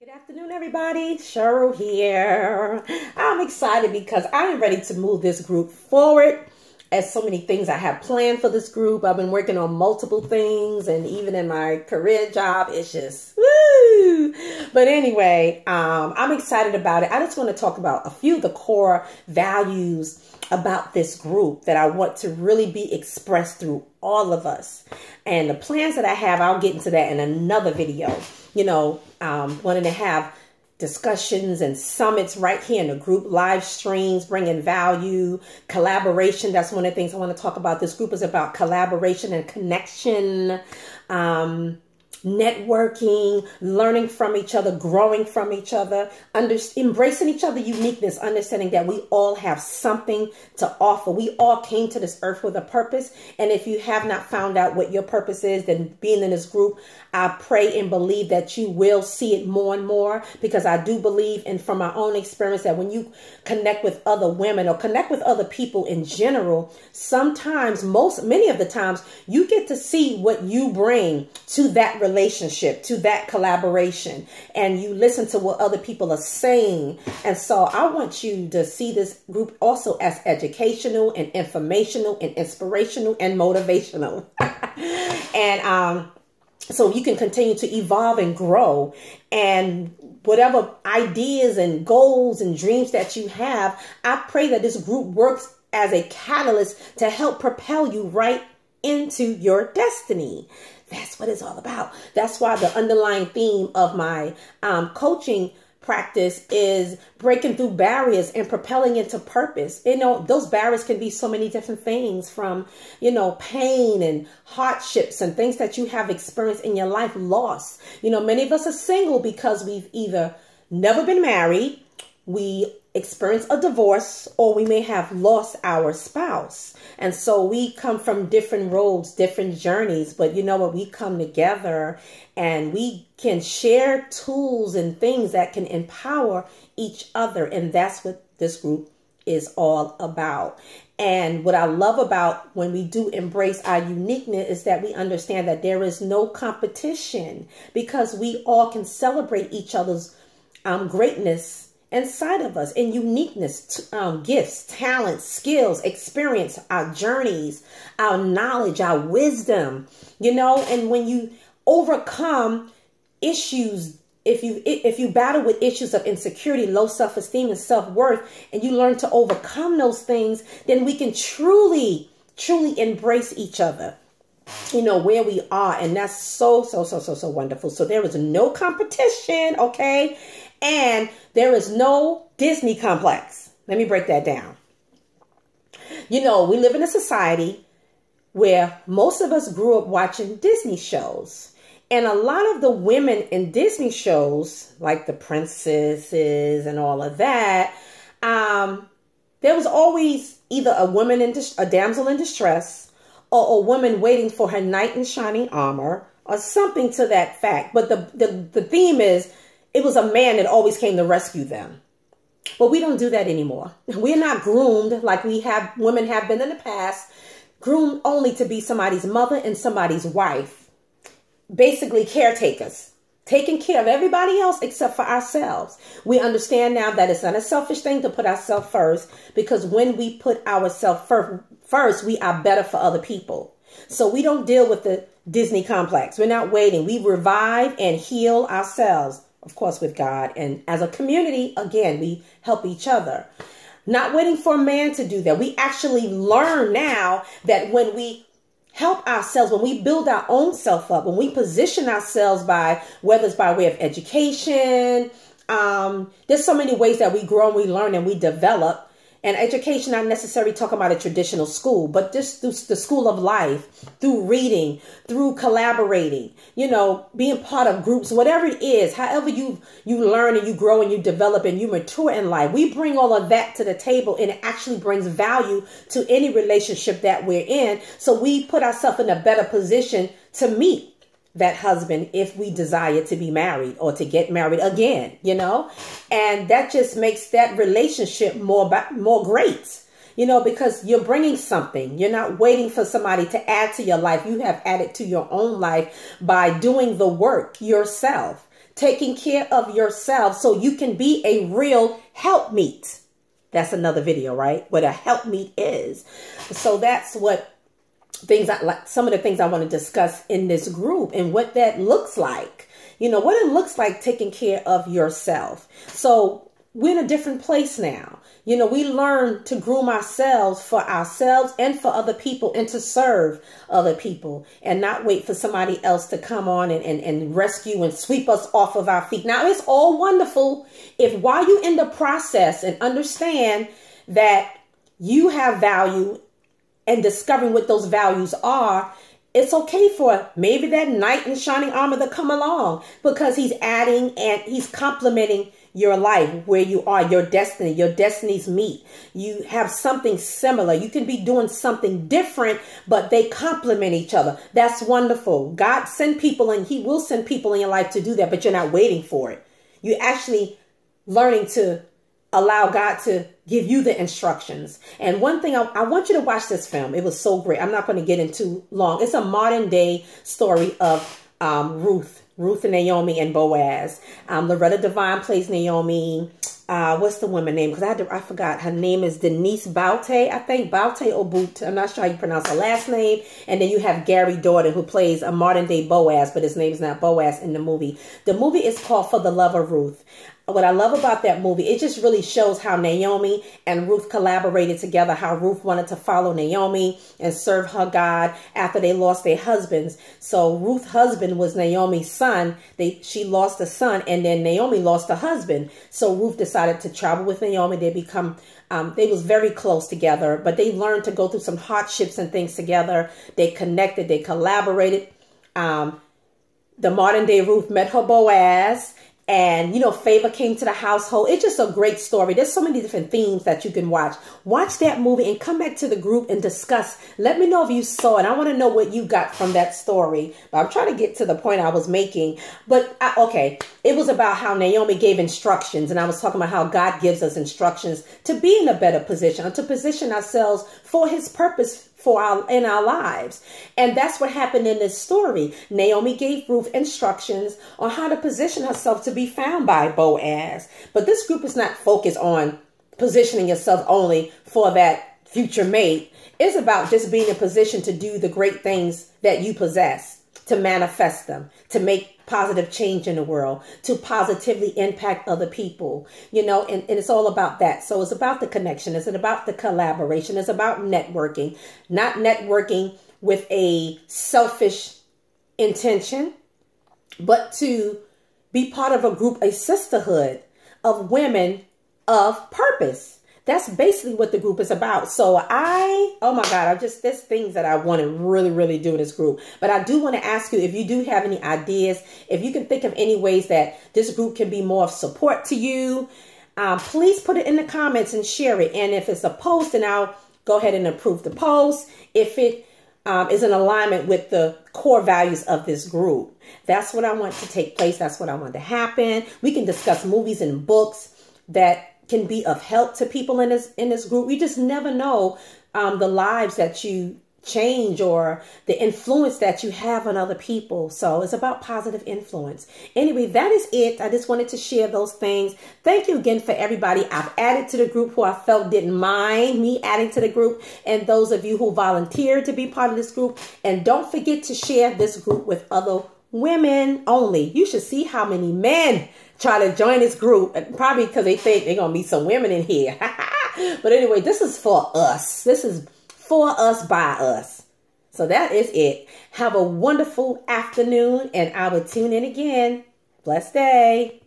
Good afternoon, everybody. Cheryl here. I'm excited because I am ready to move this group forward. As so many things I have planned for this group. I've been working on multiple things, and even in my career job, it's just woo. But anyway, I'm excited about it. I just want to talk about a few of the core values about this group that I want to really be expressed through all of us. And the plans that I have, I'll get into that in another video. Wanting to have discussions and summits right here in the group, live streams, bringing value, collaboration. That's one of the things I want to talk about. This group is about collaboration and connection, networking, learning from each other, growing from each other, embracing each other's uniqueness, understanding that we all have something to offer. We all came to this earth with a purpose. And if you have not found out what your purpose is, then being in this group, I pray and believe that you will see it more and more, because I do believe, and from my own experience, that when you connect with other women or connect with other people in general, sometimes, many of the times, you get to see what you bring to that relationship, to that collaboration, and you listen to what other people are saying. And so I want you to see this group also as educational and informational and inspirational and motivational. And so you can continue to evolve and grow, and whatever ideas and goals and dreams that you have, I pray that this group works as a catalyst to help propel you right into your destiny. That's what it's all about. That's why the underlying theme of my coaching practice is breaking through barriers and propelling into purpose. Those barriers can be so many different things, from, pain and hardships and things that you have experienced in your life, loss. Many of us are single because we've either never been married, we experience a divorce, or we may have lost our spouse. And so we come from different roads, different journeys, but you know what? We come together and we can share tools and things that can empower each other. And that's what this group is all about. And what I love about when we do embrace our uniqueness is that we understand that there is no competition, because we all can celebrate each other's greatness inside of us, and uniqueness, gifts, talents, skills, experience, our journeys, our knowledge, our wisdom, and when you overcome issues, if you battle with issues of insecurity, low self-esteem and self-worth, and you learn to overcome those things, then we can truly embrace each other, where we are. And that's so wonderful. So there is no competition, okay? And there is no Disney complex. Let me break that down. We live in a society where most of us grew up watching Disney shows. And a lot of the women in Disney shows, like the princesses and all of that, there was always either a damsel in distress, or a woman waiting for her knight in shining armor, or something to that fact. But the theme is, it was a man that always came to rescue them. But we don't do that anymore. We're not groomed like women have been in the past, groomed only to be somebody's mother and somebody's wife. Basically caretakers, taking care of everybody else except for ourselves. We understand now that it's not a selfish thing to put ourselves first, because when we put ourselves first, we are better for other people. So we don't deal with the Disney complex. We're not waiting. We revive and heal ourselves, of course, with God. And as a community, again, we help each other. Not waiting for a man to do that. We actually learn now that when we help ourselves, when we build our own self up, when we position ourselves whether it's by way of education, there's so many ways that we grow and we learn and we develop. And education, not necessarily talking about a traditional school, but just through the school of life, through reading, through collaborating, being part of groups, whatever it is, however you learn and you grow and you develop and you mature in life. We bring all of that to the table, and it actually brings value to any relationship that we're in. So we put ourselves in a better position to meet that husband if we desire to be married or to get married again, and that just makes that relationship more great, because you're bringing something. You're not waiting for somebody to add to your life. You have added to your own life by doing the work yourself taking care of yourself so you can be a real helpmeet. That's another video, right? What a helpmeet is. So that's what things I like, some of the things I want to discuss in this group and what that looks like. You know, what it looks like taking care of yourself. So we're in a different place now. You know, we learn to groom ourselves for ourselves and for other people and to serve other people and not wait for somebody else to come on and rescue and sweep us off of our feet. Now, it's all wonderful if while you're in the process and understand that you have value and discovering what those values are, it's okay for maybe that knight in shining armor to come along because he's adding and he's complementing your life, where you are, your destinies meet. You have something similar. You can be doing something different, but they complement each other. That's wonderful. God send people and he will send people in your life to do that, but you're not waiting for it. You're actually learning to allow God to give you the instructions. And one thing, I want you to watch this film. It was so great. I'm not going to get into long. It's a modern day story of Ruth and Naomi and Boaz. Loretta Devine plays Naomi. What's the woman name? Because I forgot. Her name is Denise Baute, I think. Baute or Boot. I'm not sure how you pronounce her last name. And then you have Gary Dordan, who plays a modern day Boaz, but his name is not Boaz in the movie. The movie is called For the Love of Ruth. What I love about that movie, it just really shows how Naomi and Ruth collaborated together, how Ruth wanted to follow Naomi and serve her God after they lost their husbands. So Ruth's husband was Naomi's son. She lost a son, and then Naomi lost a husband. So Ruth decided to travel with Naomi. They was very close together, but they learned to go through some hardships and things together. They connected, they collaborated. The modern day Ruth met her Boaz. And, you know, favor came to the household. It's just a great story. There's so many different themes that you can watch. Watch that movie and come back to the group and discuss. Let me know if you saw it. I want to know what you got from that story. But I'm trying to get to the point I was making. But, okay, it was about how Naomi gave instructions. And I was talking about how God gives us instructions to be in a better position, or to position ourselves for his purpose in our lives. And that's what happened in this story. Naomi gave Ruth instructions on how to position herself to be found by Boaz. But this group is not focused on positioning yourself only for that future mate. It's about just being in position to do the great things that you possess, to manifest them, to make positive change in the world, to positively impact other people, you know, and it's all about that. So it's about the connection. It's about the collaboration. It's about networking, not networking with a selfish intention, but to be part of a group, a sisterhood of women of purpose. That's basically what the group is about. So oh my God, there's things that I want to really, really do in this group. But I do want to ask you, if you do have any ideas, if you can think of any ways that this group can be more of support to you, please put it in the comments and share it. And if it's a post, then I'll go ahead and approve the post. If it is in alignment with the core values of this group, that's what I want to take place. That's what I want to happen. We can discuss movies and books that can be of help to people in this group. You just never know the lives that you change or the influence that you have on other people. So it's about positive influence. Anyway, that is it. I just wanted to share those things. Thank you again for everybody I've added to the group who I felt didn't mind me adding to the group, and those of you who volunteered to be part of this group. And don't forget to share this group with other women only. You should see how many men try to join this group, probably because they think they're going to meet some women in here. But anyway, this is for us. This is for us, by us. So that is it. Have a wonderful afternoon, and I will tune in again. Blessed day.